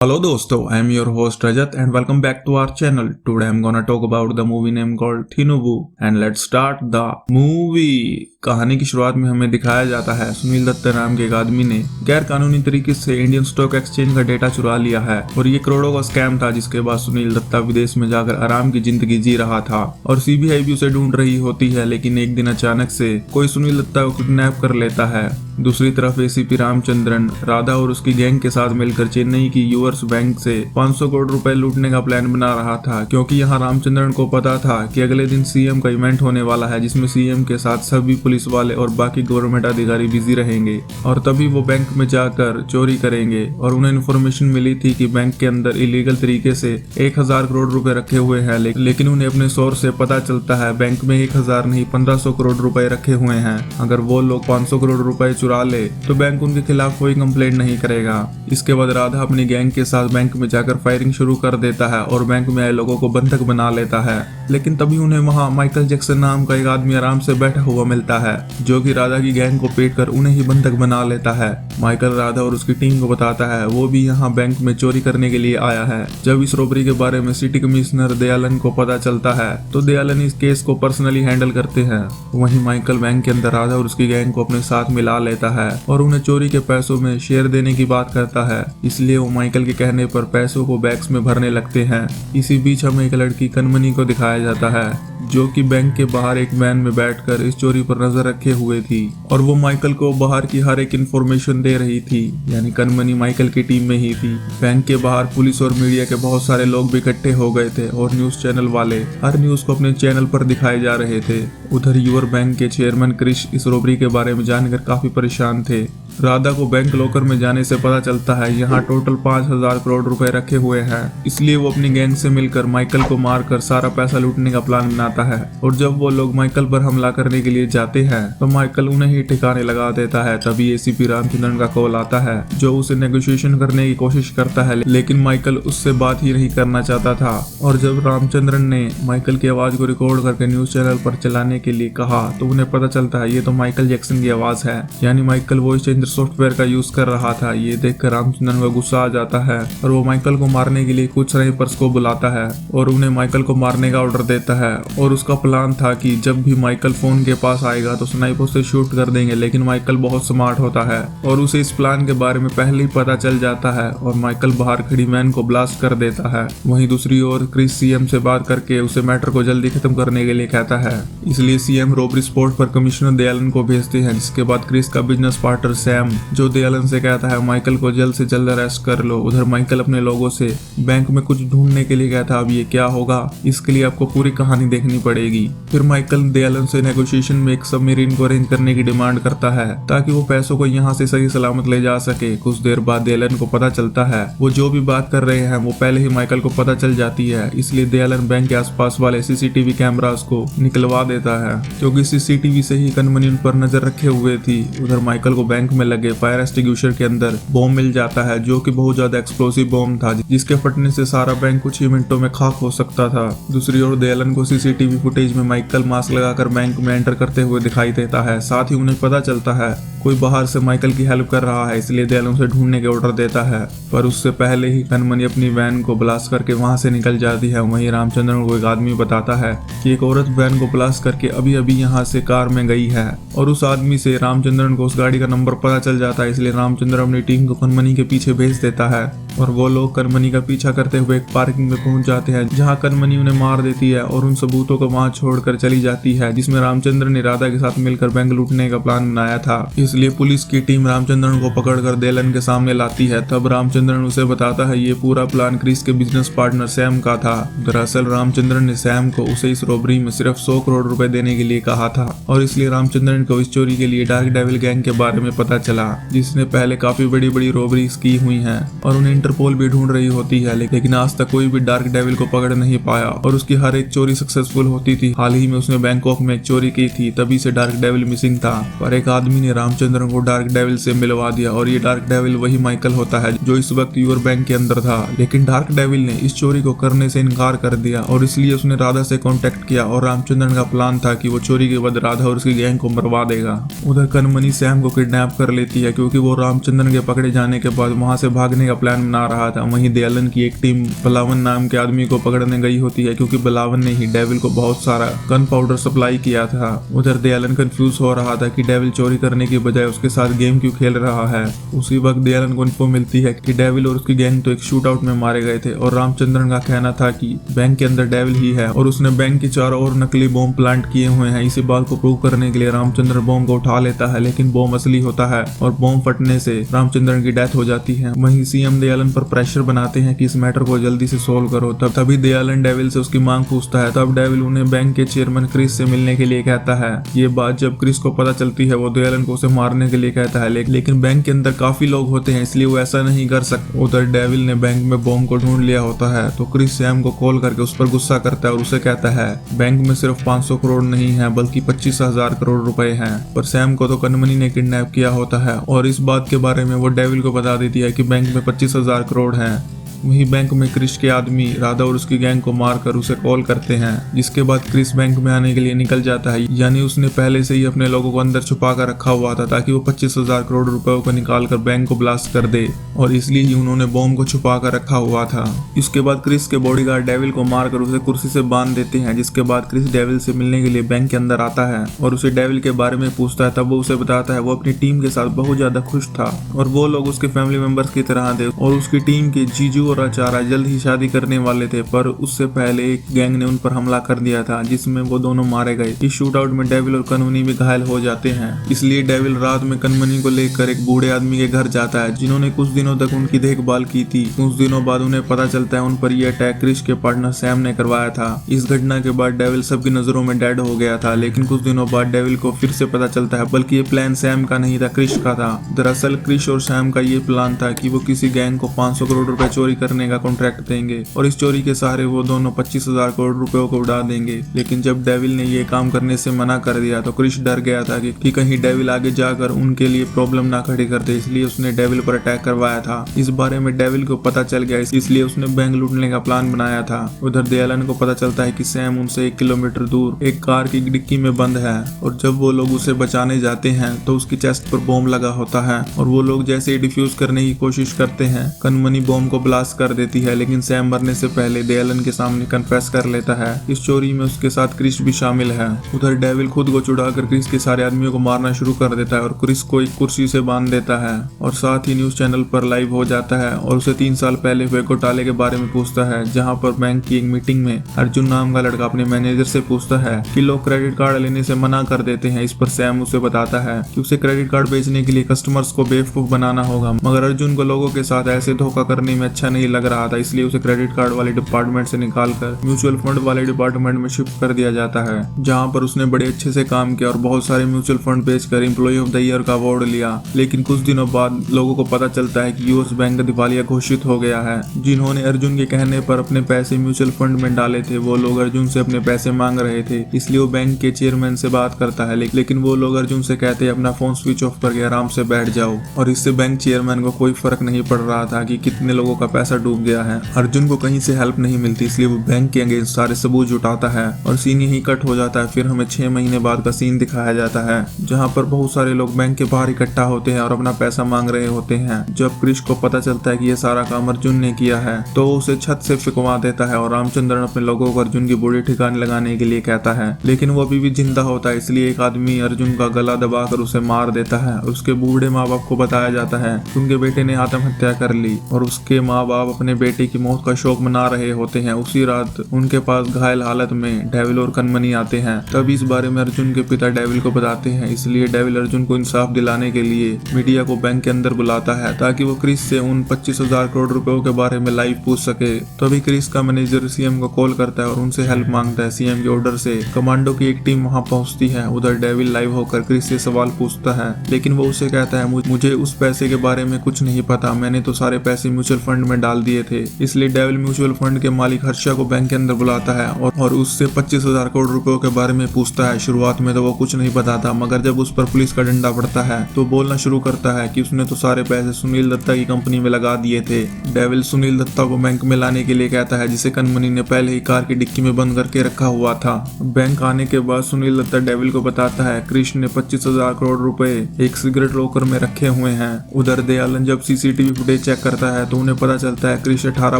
Hello dosto, I am your host Rajat and welcome back to our channel. Today I am gonna talk about the movie name called Thinubu and let's start the movie. कहानी की शुरुआत में हमें दिखाया जाता है सुनील दत्त नाम के एक आदमी ने गैर कानूनी तरीके से इंडियन स्टॉक एक्सचेंज का डेटा चुरा लिया है और ये करोड़ों का स्कैम था, जिसके बाद सुनील दत्ता विदेश में जाकर आराम की जिंदगी जी रहा था और सीबीआई भी उसे ढूंढ रही होती है। लेकिन एक दिन अचानक से कोई सुनील दत्ता को किडनैप कर लेता है। दूसरी तरफ एसीपी रामचंद्रन राधा और उसकी गैंग के साथ मिलकर चेन्नई की यूवर्स बैंक से 500 करोड़ रुपए लूटने का प्लान बना रहा था, क्योंकि यहाँ रामचंद्रन को पता था कि अगले दिन सीएम का इवेंट होने वाला है जिसमें सीएम के साथ सभी पुलिस वाले और बाकी गवर्नमेंट अधिकारी बिजी रहेंगे और तभी वो बैंक में जाकर चोरी करेंगे। और उन्हें इन्फॉर्मेशन मिली थी कि बैंक के अंदर इलीगल तरीके से 1000 करोड़ रुपए रखे हुए हैं, लेकिन उन्हें अपने सोर्स से पता चलता है बैंक में 1000 नहीं 1500 करोड़ रुपए रखे हुए हैं। अगर वो लोग 500 करोड़ रुपए चुरा ले तो बैंक उनके खिलाफ कोई कंप्लेंट नहीं करेगा। इसके बाद राधा अपनी गैंग के साथ बैंक में जाकर फायरिंग शुरू कर देता है और बैंक में आए लोगों को बंधक बना लेता है। लेकिन तभी उन्हें वहां माइकल जैक्सन नाम का एक आदमी आराम से बैठा हुआ मिलता है, जो कि राधा की गैंग को पीट कर उन्हें ही बंधक बना लेता है। माइकल राधा और उसकी टीम को बताता है वो भी यहाँ बैंक में चोरी करने के लिए आया है। जब इस रॉबरी के बारे में सिटी कमिश्नर दयालन को पता चलता है तो दयालन इस केस को पर्सनली हैंडल करते हैं। वहीं माइकल बैंक के अंदर राधा और उसकी गैंग को अपने साथ मिला लेता है और उन्हें चोरी के पैसों में शेयर देने की बात करता है, इसलिए वो माइकल के कहने पर पैसों को बैग्स में भरने लगते हैं। इसी बीच हमें एक लड़की कनमनी को दिखाया जाता है जो कि बैंक के बाहर एक वैन में बैठकर इस चोरी पर नजर रखे हुए थी और वो माइकल को बाहर की हर एक इन्फॉर्मेशन दे रही थी, यानी कनमनी माइकल की टीम में ही थी। बैंक के बाहर पुलिस और मीडिया के बहुत सारे लोग भी इकट्ठे हो गए थे और न्यूज चैनल वाले हर न्यूज को अपने चैनल पर दिखाए जा रहे थे। उधर यूवर बैंक के चेयरमैन क्रिश इस रॉबरी के बारे में जानकर काफी परेशान थे। राधा को बैंक लॉकर में जाने से पता चलता है यहाँ टोटल 5000 करोड़ रुपए रखे हुए हैं, इसलिए वो अपनी गैंग से मिलकर माइकल को मारकर सारा पैसा लूटने का प्लान बनाता है। और जब वो लोग माइकल पर हमला करने के लिए जाते हैं तो माइकल उन्हें ही ठिकाने लगा देता है। तभी एसीपी रामचंद्रन का कॉल आता है जो उसे नेगोशिएशन करने की कोशिश करता है, लेकिन माइकल उससे बात ही नहीं करना चाहता था। और जब रामचंद्रन ने माइकल की आवाज को रिकॉर्ड करके न्यूज चैनल पर चलाने के लिए कहा तो उन्हें पता चलता है ये तो माइकल जैक्सन की आवाज है, यानी माइकल वॉइस चेंजर सॉफ्टवेयर का यूज कर रहा था। ये देखकर रामचंद्रन को गुस्सा आ जाता है और वो माइकल को मारने के लिए कुछ स्नाइपर्स को बुलाता है और उन्हें माइकल को मारने का ऑर्डर देता है। और उसका प्लान था कि जब भी माइकल फोन के पास आएगा तो स्नाइपर से शूट कर देंगे, लेकिन माइकल बहुत स्मार्ट होता है और उसे इस प्लान के बारे में पहले ही पता चल जाता है और माइकल बाहर खड़ी वैन को ब्लास्ट कर देता है। वहीं दूसरी ओर क्रिस सीएम से बात करके उसे मैटर को जल्दी खत्म करने के लिए कहता है, इसलिए सीएम रॉबरी स्पॉट पर कमिश्नर दयालन को भेजते हैं। जिसके बाद क्रिस का बिजनेस पार्टनर सैम जो दयालन से कहता है माइकल को जल्द से जल्द अरेस्ट कर लो। उधर माइकल अपने लोगों से बैंक में कुछ ढूंढने के लिए कहता है, अब ये क्या होगा, इसके लिए आपको पूरी कहानी देखनी पड़ेगी। फिर माइकल दयालन से नेगोशिएशन में एक सबमरीन को अरेंज करने की डिमांड करता है ताकि वो पैसों को यहाँ से सही सलामत ले जा सके। कुछ देर बाद दयालन को पता चलता है वो जो भी बात कर रहे हैं वो पहले ही माइकल को पता चल जाती है, इसलिए दयालन बैंक के आसपास वाले सीसीटीवी कैमरास को निकलवा देता है, क्योंकि सीसीटीवी से ही कनमनी उन पर नजर रखे हुए थी। उधर माइकल को बैंक में लगे फायर एक्सटिंग्विशर के अंदर बॉम्ब मिल जाता है जो कि बहुत ज्यादा एक्सप्लोसिव बॉम्ब था, जिसके फटने से सारा बैंक कुछ ही मिनटों में खाक हो सकता था। दूसरी ओर दयालन को सीसीटीवी फुटेज में माइकल मास्क लगाकर बैंक में एंटर करते हुए दिखाई देता है। साथ ही उन्हें पता चलता है कोई बाहर से माइकल की हेल्प कर रहा है, इसलिए दयालन उसे ढूंढने के ऑर्डर देता है। पर उससे पहले ही कनमनी अपनी वैन को ब्लास्ट करके वहां से निकल जाती है। वहीं रामचंद्रन को एक आदमी बताता है कि एक औरत वैन को ब्लास्ट करके अभी अभी यहाँ से कार में गई है और उस आदमी से रामचंद्रन को उस गाड़ी का नंबर पता चल जाता है, इसलिए रामचंद्रन अपनी टीम को कनमनी के पीछे भेज देता है और वो लोग कनमनी का पीछा करते हुए एक पार्किंग में पहुंच जाते हैं जहां कनमनी उन्हें मार देती है और उन सबूतों को वहां छोड़कर चली जाती है जिसमें रामचंद्रन ने राधा के साथ मिलकर बैंक लूटने का प्लान बनाया था। इसलिए पुलिस की टीम रामचंद्रन को पकड़कर दयालन के सामने लाती है। तब रामचंद्रन उसे बताता है ये पूरा प्लान क्रिस के बिजनेस पार्टनर सैम का था। दरअसल रामचंद्रन ने सैम को उसे इस रॉबरी में सिर्फ 100 करोड़ रुपए देने के लिए कहा था और इसलिए रामचंद्रन को इस चोरी के लिए डार्क डेविल गैंग के बारे में पता चला, जिसने पहले काफी बड़ी बड़ी रॉबरीज की हुई है और उन्हें इंटरपोल भी ढूंढ रही होती है, लेकिन आज तक कोई भी डार्क डेविल को पकड़ नहीं पाया और उसकी हर एक चोरी सक्सेसफुल होती थी। हाल ही में उसने बैंकॉक में एक चोरी की थी, तभी से डार्क डेविल मिसिंग था। पर एक आदमी ने रामचंद्रन को डार्क डेविल से मिलवा दिया और ये डार्क डेविल वही माइकल होता है जो इस वक्त यूर बैंक के अंदर था। लेकिन डार्क डेविल ने इस चोरी को करने से इनकार कर दिया और इसलिए उसने राधा से कांटेक्ट किया और रामचंद्रन का प्लान था कि वो चोरी के बाद राधा और उसकी गैंग को मरवा देगा। उधर कनमनी सैम को किडनैप कर लेती है क्योंकि वो रामचंद्रन के पकड़े जाने के बाद वहां से भागने का प्लान बना रहा था। वहीं दयालन की एक टीम बलावन नाम के आदमी को पकड़ने गई होती है, क्योंकि बलावन ने ही डेविल को बहुत सारा गन पाउडर सप्लाई किया था। उधर दयालन कंफ्यूज हो रहा था कि डेविल चोरी करने की बजाय उसके साथ गेम क्यों खेल रहा है। उसी वक्त दयालन को इन्फो मिलती है कि डेविल और उसकी गैंग तो एक शूट आउट में मारे गए थे और रामचंद्रन का कहना था कि बैंक के अंदर डेविल ही है और उसने बैंक के चारों ओर नकली बॉम्ब प्लांट किए हुए हैं। इसी बात को प्रूव करने के लिए रामचंद्र बॉम्ब को उठा लेता है, लेकिन बॉम्ब असली होता है और बॉम्ब फटने से रामचंद्रन की डेथ हो जाती है। वहीं सीएम दयालन पर प्रेशर बनाते हैं कि इस मैटर को जल्दी से सोल्व करो। तभी दयालन डेविल से उसकी मांग पूछता है। तब डेविल उन्हें बैंक के चेयरमैन क्रिस से मिलने के लिए कहता है। ये बात जब क्रिस को पता चलती है वो दयालन को उसे मारने के लिए कहता है, लेकिन बैंक के अंदर काफी लोग होते हैं इसलिए वो ऐसा नहीं कर सकता। उधर डेविल ने बैंक में बॉम्ब को ढूंढ लिया होता है तो क्रिस सैम को कॉल करके उस पर गुस्सा करता है और उसे कहता है बैंक में सिर्फ 500 करोड़ नहीं है बल्कि 25,000 करोड़ रुपए हैं। पर सैम को तो कनमनी ने किडनैप किया होता है और इस बात के बारे में वो डेविल को बता देती है कि बैंक में 25,000 करोड़ हैं। वहीं बैंक में क्रिस के आदमी राधा और उसकी गैंग को मारकर उसे कॉल करते हैं, जिसके बाद क्रिस बैंक में आने के लिए निकल जाता है। यानी उसने पहले से ही अपने लोगों को अंदर छुपा कर रखा हुआ था ताकि वो 25,000 करोड़ रुपयों को निकाल कर बैंक को ब्लास्ट कर दे और इसलिए ही उन्होंने बॉम्ब को छुपा कर रखा हुआ था। इसके बाद क्रिस के बॉडीगार्ड डेविल को मारकर उसे कुर्सी से बांध देते हैं, जिसके बाद क्रिस डेविल से मिलने के लिए बैंक के अंदर आता है और उसे डेविल के बारे में पूछता है। तब वो उसे बताता है वो अपनी टीम के साथ बहुत ज्यादा खुश था और वो लोग उसके फैमिली मेंबर्स की तरह थे और उसकी टीम के जीजू और आचार्य जल्द ही शादी करने वाले थे, पर उससे पहले एक गैंग ने उन पर हमला कर दिया था जिसमें वो दोनों मारे गए। इस शूट आउट में डेविल और कनमनी भी घायल हो जाते हैं, इसलिए डेविल रात में कनमनी को लेकर एक बूढ़े आदमी के घर जाता है जिन्होंने कुछ दिनों तक उनकी देखभाल की थी। कुछ दिनों बाद उन्हें पता चलता है उन पर यह अटैक क्रिस के पार्टनर सैम ने करवाया था। इस घटना के बाद डेविल सबकी नजरों में डेड हो गया था, लेकिन कुछ दिनों बाद डेविल को फिर से पता चलता है बल्कि ये प्लान सैम का नहीं था, क्रिस का था। दरअसल क्रिस और सैम का ये प्लान था कि वो किसी गैंग को 500 करोड़ रुपए चोरी करने का कॉन्ट्रैक्ट देंगे और इस चोरी के सहारे वो दोनों 25,000 करोड़ रुपयों को उड़ा देंगे। लेकिन जब डेविल ने ये काम करने से मना कर दिया तो क्रिस डर गया था कि कहीं डेविल आगे जाकर उनके लिए प्रॉब्लम ना खड़ी कर दे, इसलिए उसने डेविल पर अटैक करवाया था। इस बारे में डेविल को पता चल गया, इसलिए उसने बैंक लूटने का प्लान बनाया था। उधर दयालन को पता चलता है कि सैम उनसे 1 किलोमीटर दूर एक कार की डिक्की में बंद है और जब वो लोग उसे बचाने जाते हैं तो उसकी चेस्ट पर बॉम्ब लगा होता है और वो लोग जैसे ही डिफ्यूज करने की कोशिश करते हैं कनमनी बॉम्ब को ब्लास्ट कर देती है, लेकिन सैम मरने से पहले दयालन के सामने कन्फेस कर लेता है। इस चोरी में उसके साथ क्रिस भी शामिल है। उधर डेविल खुद को छुड़ाकर क्रिस के सारे आदमियों को मारना शुरू कर देता है और क्रिस को एक कुर्सी से बांध देता है और साथ ही न्यूज चैनल पर लाइव हो जाता है और उसे 3 साल पहले हुए घोटाले के बारे में पूछता है, जहां पर बैंक की एक मीटिंग में अर्जुन नाम का लड़का अपने मैनेजर से पूछता है कि लोग क्रेडिट कार्ड लेने से मना कर देते हैं। इस पर सैम उसे बताता है कि उसे क्रेडिट कार्ड बेचने के लिए कस्टमर्स को बेवकूफ बनाना होगा, मगर अर्जुन को लोगों के साथ ऐसे धोखा करने में अच्छा नहीं लग रहा था, इसलिए उसे क्रेडिट कार्ड वाले डिपार्टमेंट से निकालकर म्यूचुअल फंड वाले डिपार्टमेंट में शिफ्ट कर दिया जाता है, जहां पर उसने बड़े अच्छे से काम किया और बहुत सारे म्यूचुअल फंड बेचकर एम्प्लॉय ऑफ द ईयर का अवार्ड लिया। लेकिन कुछ दिनों बाद लोगों को पता चलता है कि यूएस बैंक दिवालिया घोषित हो गया है। जिन्होंने अर्जुन के कहने पर अपने पैसे म्यूचुअल फंड में डाले थे वो लोग अर्जुन से अपने पैसे मांग रहे थे, इसलिए वो बैंक के चेयरमैन से बात करता है, लेकिन वो लोग अर्जुन से कहते हैं अपना फोन स्विच ऑफ करके आराम से बैठ जाओ। और इससे बैंक चेयरमैन को कोई फर्क नहीं पड़ रहा था कि कितने लोगों का पैसा डूब गया है। अर्जुन को कहीं से हेल्प नहीं मिलती, इसलिए वो बैंक के अगेंस्ट सारे सबूत जुटाता है और सीन यही कट हो जाता है। फिर हमें 6 महीने बाद का सीन दिखाया जाता है, जहाँ पर बहुत सारे लोग बैंक के बाहर इकट्ठा होते हैं और अपना पैसा मांग रहे होते हैं। जब क्रिश को पता चलता है कि ये सारा काम अर्जुन ने किया है तो उसे छत से फेंकवा देता है और रामचंद्रन अपने लोगों को अर्जुन की बॉडी ठिकाने लगाने के लिए कहता है, लेकिन वो अभी भी जिंदा होता है, इसलिए एक आदमी अर्जुन का गला दबाकर उसे मार देता है। उसके बूढ़े माँ बाप को बताया जाता है कि उनके बेटे ने आत्महत्या कर ली और उसके माँ बाप अपने बेटे की मौत का शोक मना रहे होते हैं। उसी रात उनके पास घायल हालत में डेविल और कनमनी आते हैं। तब इस बारे में अर्जुन के पिता डेविल को बताते हैं, इसलिए डेविल अर्जुन को इंसाफ दिलाने के लिए मीडिया को बैंक के अंदर बुलाता है ताकि वो क्रिस से उन 25,000 करोड़ रुपयों के बारे में लाइव पूछ सके। तभी क्रिस का मैनेजर सीएम को कॉल करता है और उनसे हेल्प मांगता है। सीएम के ऑर्डर से कमांडो की एक टीम वहां पहुंचती है। उधर डेविल लाइव होकर क्रिस से सवाल पूछता है, लेकिन वो उसे कहता है मुझे उस पैसे के बारे में कुछ नहीं पता, मैंने तो सारे पैसे म्यूचुअल फंड में डाल दिए थे। इसलिए डेविल म्यूचुअल फंड के मालिक हर्षा को बैंक के अंदर बुलाता है और उससे 25,000 करोड़ रुपयों के बारे में पूछता है। शुरुआत में तो वो कुछ नहीं बताता, मगर जब उस पर पुलिस का डंडा पड़ता है तो बोलना शुरू करता है कि उसने तो सारे पैसे सुनील दत्ता की कंपनी में लगा दिए थे। डेविल सुनील दत्ता को बैंक में लाने के लिए कहता है, जिसे कनमनी ने पहले ही कार की डिक्की में बंद करके रखा हुआ था। बैंक आने के बाद सुनील दत्ता डेविल को बताता है कृष्ण ने 25,000 करोड़ रुपए एक सिगरेट लॉकर में रखे हुए हैं। उधर दयालन जब सीसीटीवी फुटेज चेक करता है तो उन्हें पता चलता है क्रिश 18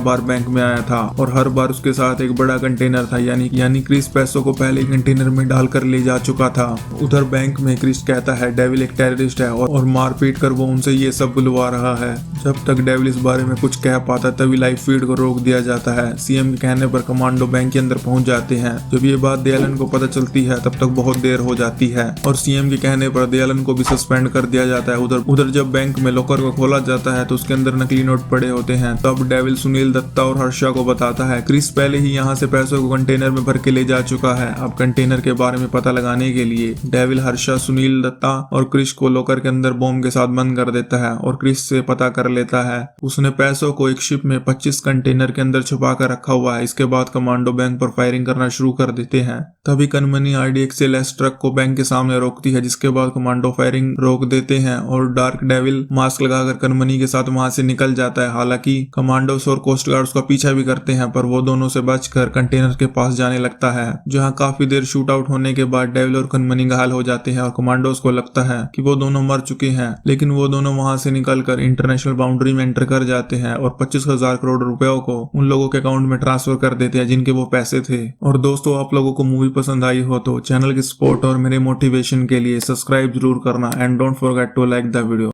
बार बैंक में आया था और हर बार उसके साथ एक बड़ा कंटेनर था, यानी क्रिश पैसों को पहले ही कंटेनर में डालकर ले जा चुका था। उधर बैंक में क्रिश कहता है डेविल एक टेररिस्ट है और मारपीट कर वो उनसे ये सब बुलवा रहा है। जब तक डेविल इस बारे में कुछ कह पाता तभी लाइव फीड को रोक दिया जाता है। सीएम के कहने पर कमांडो बैंक के अंदर पहुंच जाते हैं। जब ये बात दयालन को पता चलती है तब तक बहुत देर हो जाती है और सीएम के कहने पर दयालन को भी सस्पेंड कर दिया जाता है। उधर जब बैंक में लॉकर को खोला जाता है तो उसके अंदर नकली नोट पड़े होते हैं। तब डेविल सुनील दत्ता और हर्षा को बताता है क्रिस पहले ही यहाँ से पैसों को कंटेनर में भर के ले जा चुका है। अब कंटेनर के बारे में पता लगाने के लिए डेविल हर्षा, सुनील दत्ता और क्रिस को लॉकर के अंदर बॉम्ब के साथ बंद कर देता है और क्रिस से पता कर लेता है उसने पैसों को एक शिप में 25 कंटेनर के अंदर छुपा कर रखा हुआ है। इसके बाद कमांडो बैंक पर फायरिंग करना शुरू कर देते हैं। तभी कनमनी RDXL ट्रक को बैंक के सामने रोकती है, जिसके बाद कमांडो फायरिंग रोक देते हैं और डार्क डेविल मास्क लगाकर कनमनी के साथ वहां से निकल जाता है। हालांकि कमांडोस और कोस्ट गार्ड्स का पीछा भी करते हैं पर वो दोनों से बचकर कंटेनर के पास जाने लगता है, जहां काफी देर शूट आउट होने के बाद डेविल और कनमनी घायल हो जाते हैं और कमांडोस को लगता है कि वो दोनों मर चुके हैं। लेकिन वो दोनों वहां से निकलकर इंटरनेशनल बाउंड्री में एंटर कर जाते हैं और 25,000 करोड़ रुपयों को उन लोगों के अकाउंट में ट्रांसफर कर देते हैं जिनके वो पैसे थे। और दोस्तों, आप लोगों को मूवी पसंद आई हो तो चैनल की सपोर्ट और मेरे मोटिवेशन के लिए सब्सक्राइब जरूर करना and don't forget to like the video.